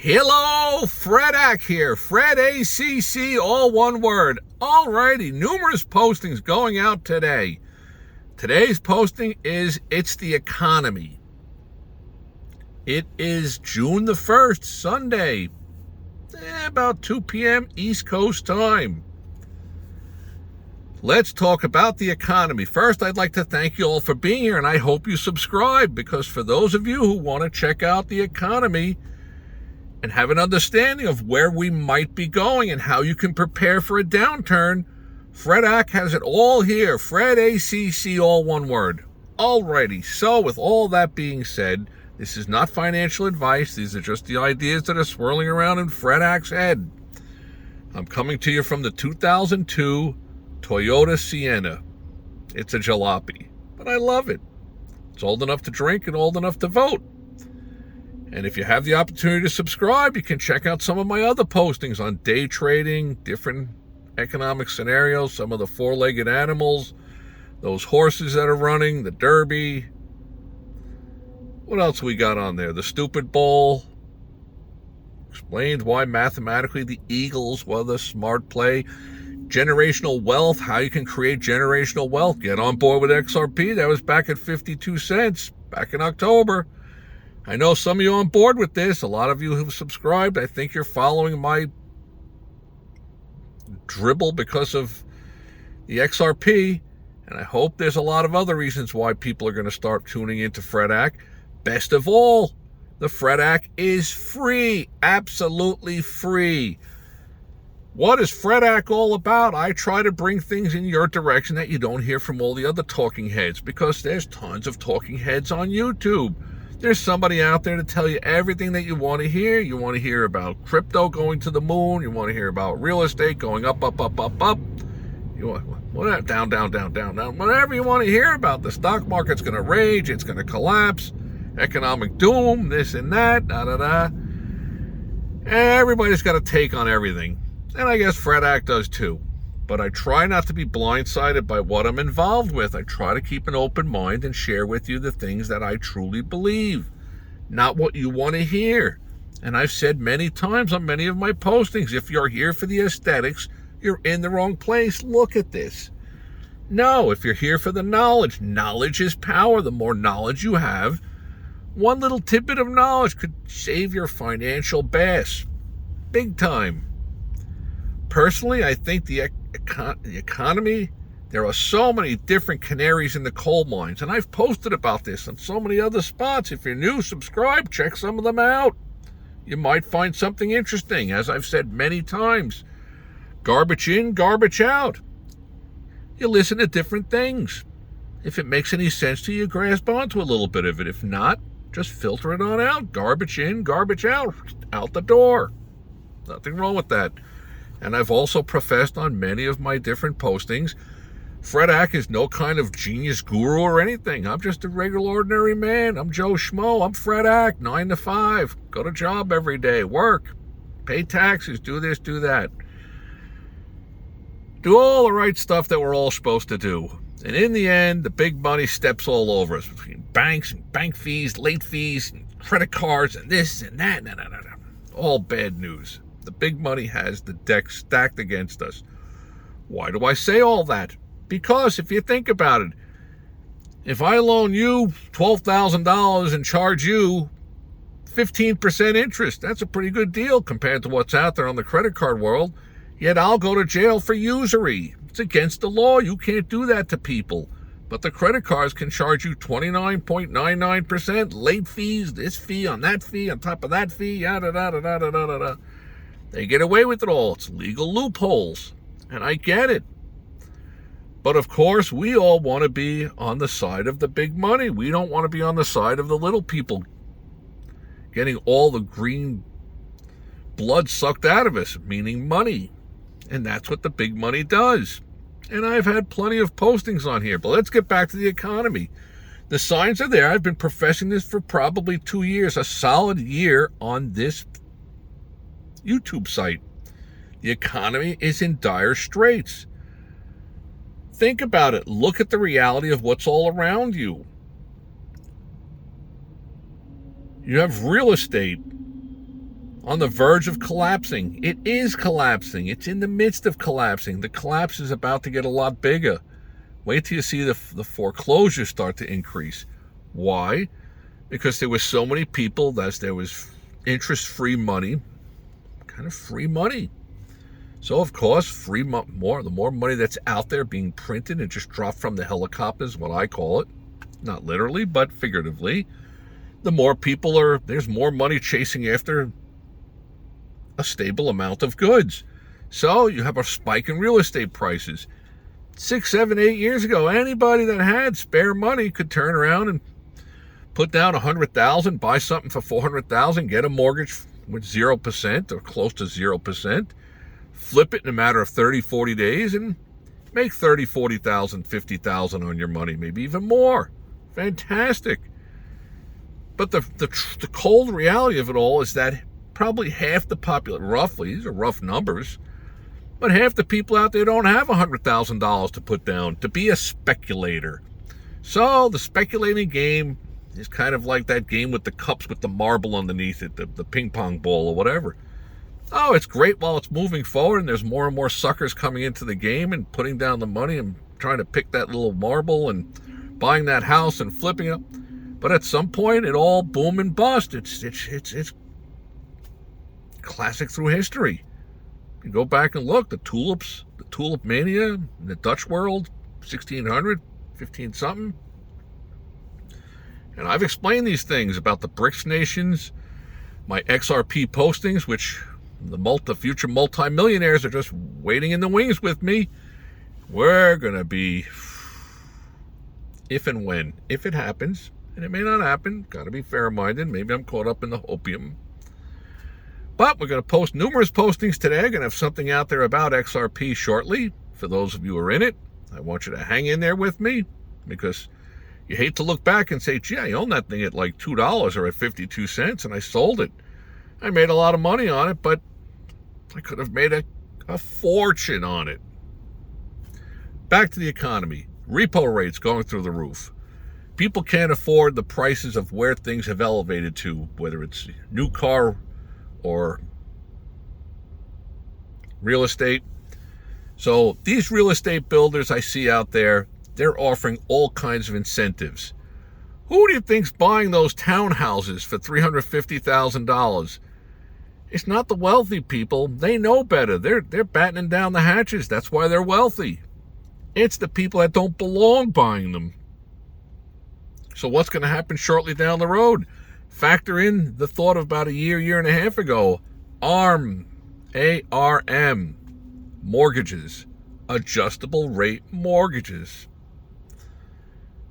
Hello, Fredak here. Fred ACC, all one word. Alrighty, numerous postings going out today. Today's posting is It's the Economy. It is June the 1st, Sunday, about 2 p.m. East Coast time. Let's talk about the economy. First, I'd like to thank you all for being here, and I hope you subscribe, because for those of you who want to check out the economy and have an understanding of where we might be going and how you can prepare for a downturn, Fredak has it all here. Fred ACC, all one word. Alrighty, so with all that being said, this is not financial advice. These are just the ideas that are swirling around in Fredak's head. I'm coming to you from the 2002 Toyota Sienna. It's a jalopy, but I love it. It's old enough to drink and old enough to vote. And if you have the opportunity to subscribe, you can check out some of my other postings on day trading, different economic scenarios, some of the four-legged animals, those horses that are running, the Derby. What else we got on there? The Stupid Bowl. Explained why mathematically the Eagles were the smart play. Generational wealth, how you can create generational wealth. Get on board with XRP. That was back at 52 cents back in October. I know some of you are on board with this. A lot of you who've subscribed, I think you're following my dribble because of the XRP. And I hope there's a lot of other reasons why people are going to start tuning into Fredak. Best of all, the Fredak is free. Absolutely free. What is Fredak all about? I try to bring things in your direction that you don't hear from all the other talking heads, because there's tons of talking heads on YouTube. There's somebody out there to tell you everything that you want to hear. You want to hear about crypto going to the moon. You want to hear about real estate going up, up, up, up, up. You want whatever, down, down, down, down, down. Whatever you want to hear about. The stock market's going to rage. It's going to collapse. Economic doom, this and that, da-da-da. Everybody's got a take on everything. And I guess Fredak does too. But I try not to be blindsided by what I'm involved with. I try to keep an open mind and share with you the things that I truly believe, not what you want to hear. And I've said many times on many of my postings, if you're here for the aesthetics, you're in the wrong place. Look at this. No, if you're here for the knowledge, knowledge is power. The more knowledge you have, one little tidbit of knowledge could save your financial bass. Big time. Personally, I think the economy, there are so many different canaries in the coal mines, and I've posted about this on so many other spots. If you're new, subscribe, check some of them out. You might find something interesting. As I've said many times, garbage in, garbage out. You listen to different things. If it makes any sense to you, grasp onto a little bit of it. If not, just filter it on out. Garbage in, garbage out the door. Nothing wrong with that. And I've also professed on many of my different postings, Fredak is no kind of genius guru or anything. I'm just a regular ordinary man. I'm Joe Schmo. I'm Fredak, 9 to 5. Go to job every day, work, pay taxes, do this, do that. Do all the right stuff that we're all supposed to do. And in the end, the big money steps all over us, between banks and bank fees, late fees, and credit cards, and this and that. No. All bad news. The big money has the deck stacked against us. Why do I say all that? Because if you think about it, if I loan you $12,000 and charge you 15% interest, that's a pretty good deal compared to what's out there on the credit card world. Yet I'll go to jail for usury. It's against the law. You can't do that to people. But the credit cards can charge you 29.99%, late fees, this fee on that fee, on top of that fee, yada, da, da, da, da, da, da. They get away with it all. It's legal loopholes. And I get it. But of course, we all want to be on the side of the big money. We don't want to be on the side of the little people getting all the green blood sucked out of us, meaning money. And that's what the big money does. And I've had plenty of postings on here. But let's get back to the economy. The signs are there. I've been professing this for probably 2 years, a solid year on this YouTube site. The economy is in dire straits. Think about it. Look at the reality of what's all around you. You have real estate on the verge of collapsing. It is collapsing. It's in the midst of collapsing. The collapse is about to get a lot bigger. Wait till you see the foreclosures start to increase. Why? Because there were so many people that there was interest-free money, kind of free money. So, of course, the more money that's out there being printed and just dropped from the helicopters, what I call it, not literally, but figuratively, the more people there's more money chasing after a stable amount of goods. So you have a spike in real estate prices. 6, 7, 8 years ago, anybody that had spare money could turn around and put down $100,000, buy something for $400,000, get a mortgage with 0% or close to 0%, flip it in a matter of 30, 40 days, and make $30,000, $40,000, $50,000 on your money, maybe even more. Fantastic. But the cold reality of it all is that probably half the population, roughly, these are rough numbers, but half the people out there don't have $100,000 to put down to be a speculator. So the speculating game is kind of like that game with the cups with the marble underneath it, the ping pong ball or whatever. Oh, it's great while it's moving forward and there's more and more suckers coming into the game and putting down the money and trying to pick that little marble and buying that house and flipping it. But at some point, it all boom and bust. It's classic through history. You go back and look, the tulip mania in the Dutch world, 1600, 15-something. And I've explained these things about the BRICS nations, my XRP postings, which the future multimillionaires are just waiting in the wings with me. We're going to be, if and when, if it happens, and it may not happen, got to be fair-minded. Maybe I'm caught up in the opium. But we're going to post numerous postings today. I'm going to have something out there about XRP shortly. For those of you who are in it, I want you to hang in there with me because you hate to look back and say, gee, I owned that thing at like $2 or at 52 cents and I sold it. I made a lot of money on it, but I could have made a fortune on it. Back to the economy. Repo rates going through the roof. People can't afford the prices of where things have elevated to, whether it's new car or real estate. So these real estate builders I see out there, they're offering all kinds of incentives. Who do you think's buying those townhouses for $350,000? It's not the wealthy people. They know better. They're battening down the hatches. That's why they're wealthy. It's the people that don't belong buying them. So what's going to happen shortly down the road? Factor in the thought of about a year and a half ago. ARM, A-R-M, mortgages, adjustable rate mortgages.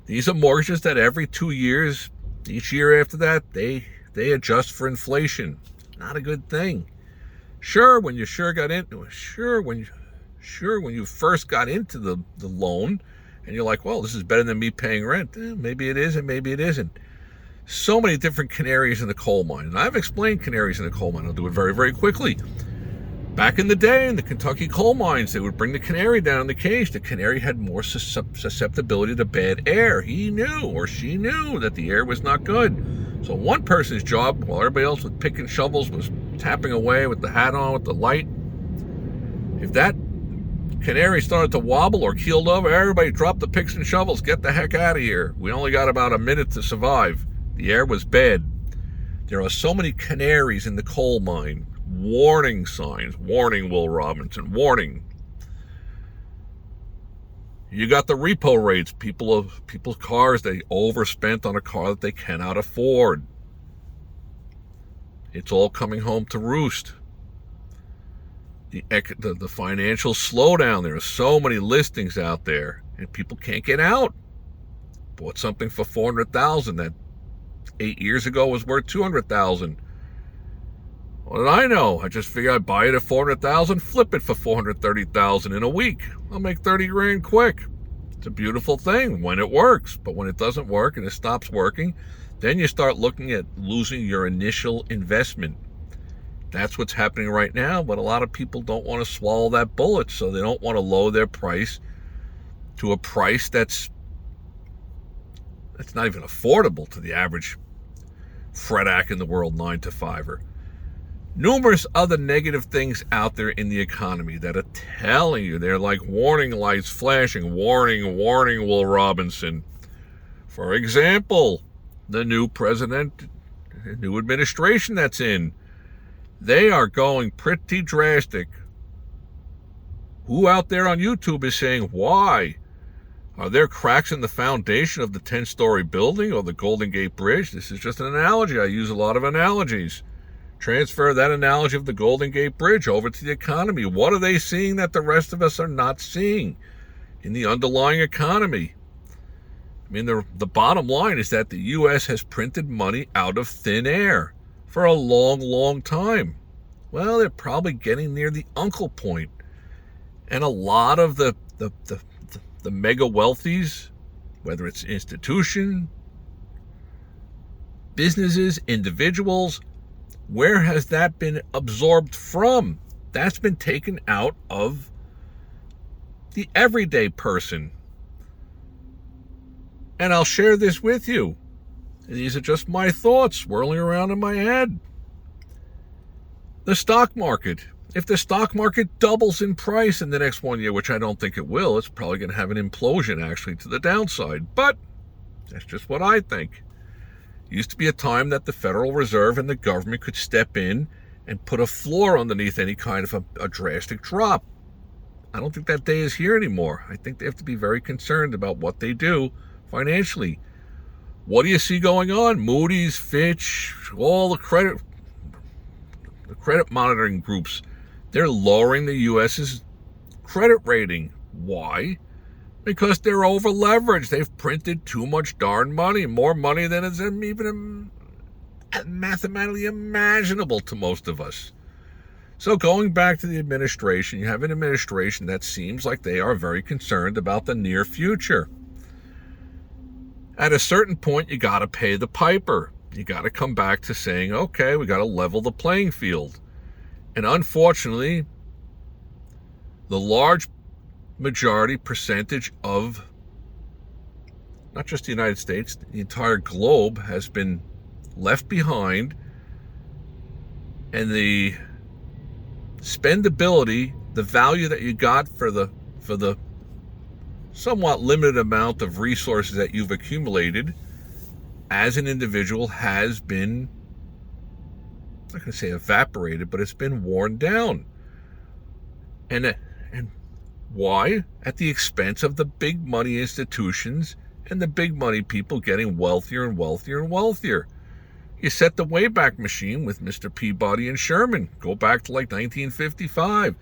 These are mortgages that every 2 years, each year after that, they adjust for inflation. Not a good thing. When you first got into the loan, and you're like, well, this is better than me paying rent. Maybe it is and maybe it isn't. So many different canaries in the coal mine. And I've explained canaries in the coal mine. I'll do it very, very quickly. Back in the day, in the Kentucky coal mines, they would bring the canary down in the cage. The canary had more susceptibility to bad air. He knew or she knew that the air was not good. So one person's job, while everybody else with picking shovels was tapping away with the hat on, with the light, if that canary started to wobble or keeled over, everybody drop the picks and shovels, get the heck out of here. We only got about a minute to survive. The air was bad. There are so many canaries in the coal mine. Warning signs. Warning, Will Robinson. Warning. You got the repo rates. People's cars, they overspent on a car that they cannot afford. It's all coming home to roost. The financial slowdown. There are so many listings out there, and people can't get out. Bought something for $400,000 that 8 years ago was worth $200,000. What did I know? I just figured I'd buy it at $400,000, flip it for $430,000 in a week. I'll make 30 grand quick. It's a beautiful thing when it works, but when it doesn't work and it stops working, then you start looking at losing your initial investment. That's what's happening right now, but a lot of people don't want to swallow that bullet, so they don't want to lower their price to a price that's not even affordable to the average Fredak in the world 9-to-5er. numerous other negative things out there in the economy that are telling you, they're like warning lights flashing, warning, warning, Will Robinson. For example, the new new administration that's in, they are going pretty drastic. Who out there on YouTube is saying, why? Are there cracks in the foundation of the 10-story building or the Golden Gate Bridge? This is just an analogy. I use a lot of analogies. Transfer that analogy of the Golden Gate Bridge over to the economy. What are they seeing that the rest of us are not seeing in the underlying economy? I mean, the bottom line is that the U.S. has printed money out of thin air for a long, long time. Well, they're probably getting near the uncle point. And a lot of the mega wealthies, whether it's institution, businesses, individuals, where has that been absorbed from? That's been taken out of the everyday person. And I'll share this with you. These are just my thoughts swirling around in my head. The stock market. If the stock market doubles in price in the next 1 year, which I don't think it will, it's probably going to have an implosion actually to the downside. But that's just what I think. Used to be a time that the Federal Reserve and the government could step in and put a floor underneath any kind of a drastic drop. I don't think that day is here anymore. I think they have to be very concerned about what they do financially. What do you see going on? Moody's, Fitch, all the credit monitoring groups, they're lowering the U.S.'s credit rating. Why? Because they're over leveraged. They've printed too much darn money, more money than is even mathematically imaginable to most of us. So going back to the administration, you have an administration that seems like they are very concerned about the near future. At a certain point, you got to pay the piper. You got to come back to saying, okay, we got to level the playing field. And unfortunately, the large majority percentage of not just the United States, the entire globe has been left behind, and the spendability, the value that you got for the somewhat limited amount of resources that you've accumulated as an individual has been, I'm not going to say evaporated, but it's been worn down. And why? At the expense of the big money institutions and the big money people getting wealthier and wealthier and wealthier. You set the Wayback Machine with Mr. Peabody and Sherman. Go back to like 1955.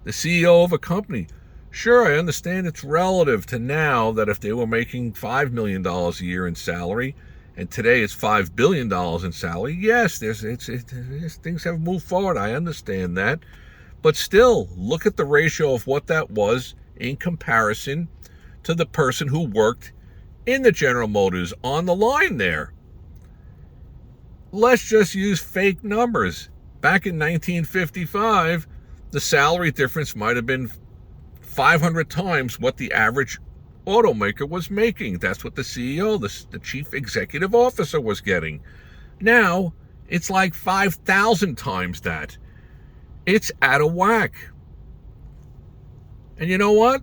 The CEO of a company. Sure, I understand it's relative to now that if they were making $5 million a year in salary, and today it's $5 billion in salary, yes, things have moved forward. I understand that. But still, look at the ratio of what that was in comparison to the person who worked in the General Motors on the line there. Let's just use fake numbers. Back in 1955, the salary difference might have been 500 times what the average automaker was making. That's what the CEO, the chief executive officer, was getting. Now, it's like 5,000 times that. It's out of whack. And you know what?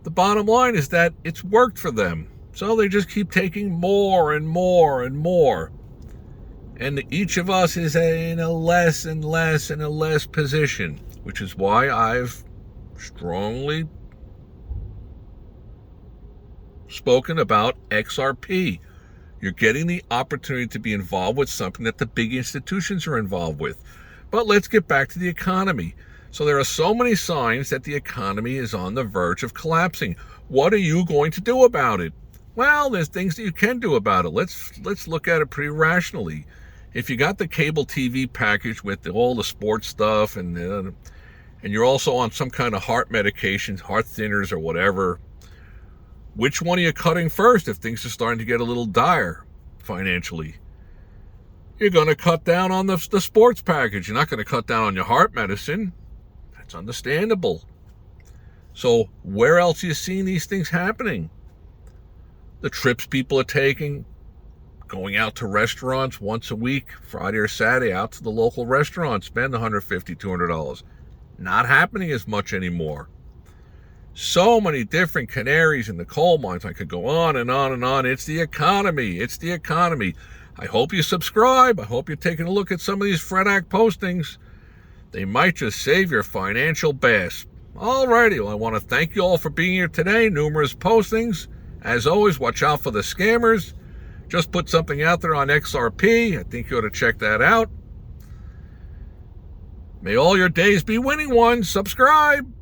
The bottom line is that it's worked for them. So they just keep taking more and more and more. And each of us is in a less and less and a less position, which is why I've strongly spoken about XRP. You're getting the opportunity to be involved with something that the big institutions are involved with. But let's get back to the economy. So there are so many signs that the economy is on the verge of collapsing. What are you going to do about it? Well, there's things that you can do about it. Let's look at it pretty rationally. If you got the cable TV package with all the sports stuff, and you're also on some kind of heart medications, heart thinners or whatever, which one are you cutting first if things are starting to get a little dire financially? You're going to cut down on the sports package. You're not going to cut down on your heart medicine. That's understandable. So where else are you seeing these things happening? The trips people are taking, going out to restaurants once a week, Friday or Saturday, out to the local restaurant, spend $150, $200. Not happening as much anymore. So many different canaries in the coal mines. I could go on and on and on. It's the economy. It's the economy. I hope you subscribe. I hope you're taking a look at some of these Fred Act postings. They might just save your financial bass. Alrighty, well, I want to thank you all for being here today. Numerous postings. As always, watch out for the scammers. Just put something out there on XRP. I think you ought to check that out. May all your days be winning ones. Subscribe.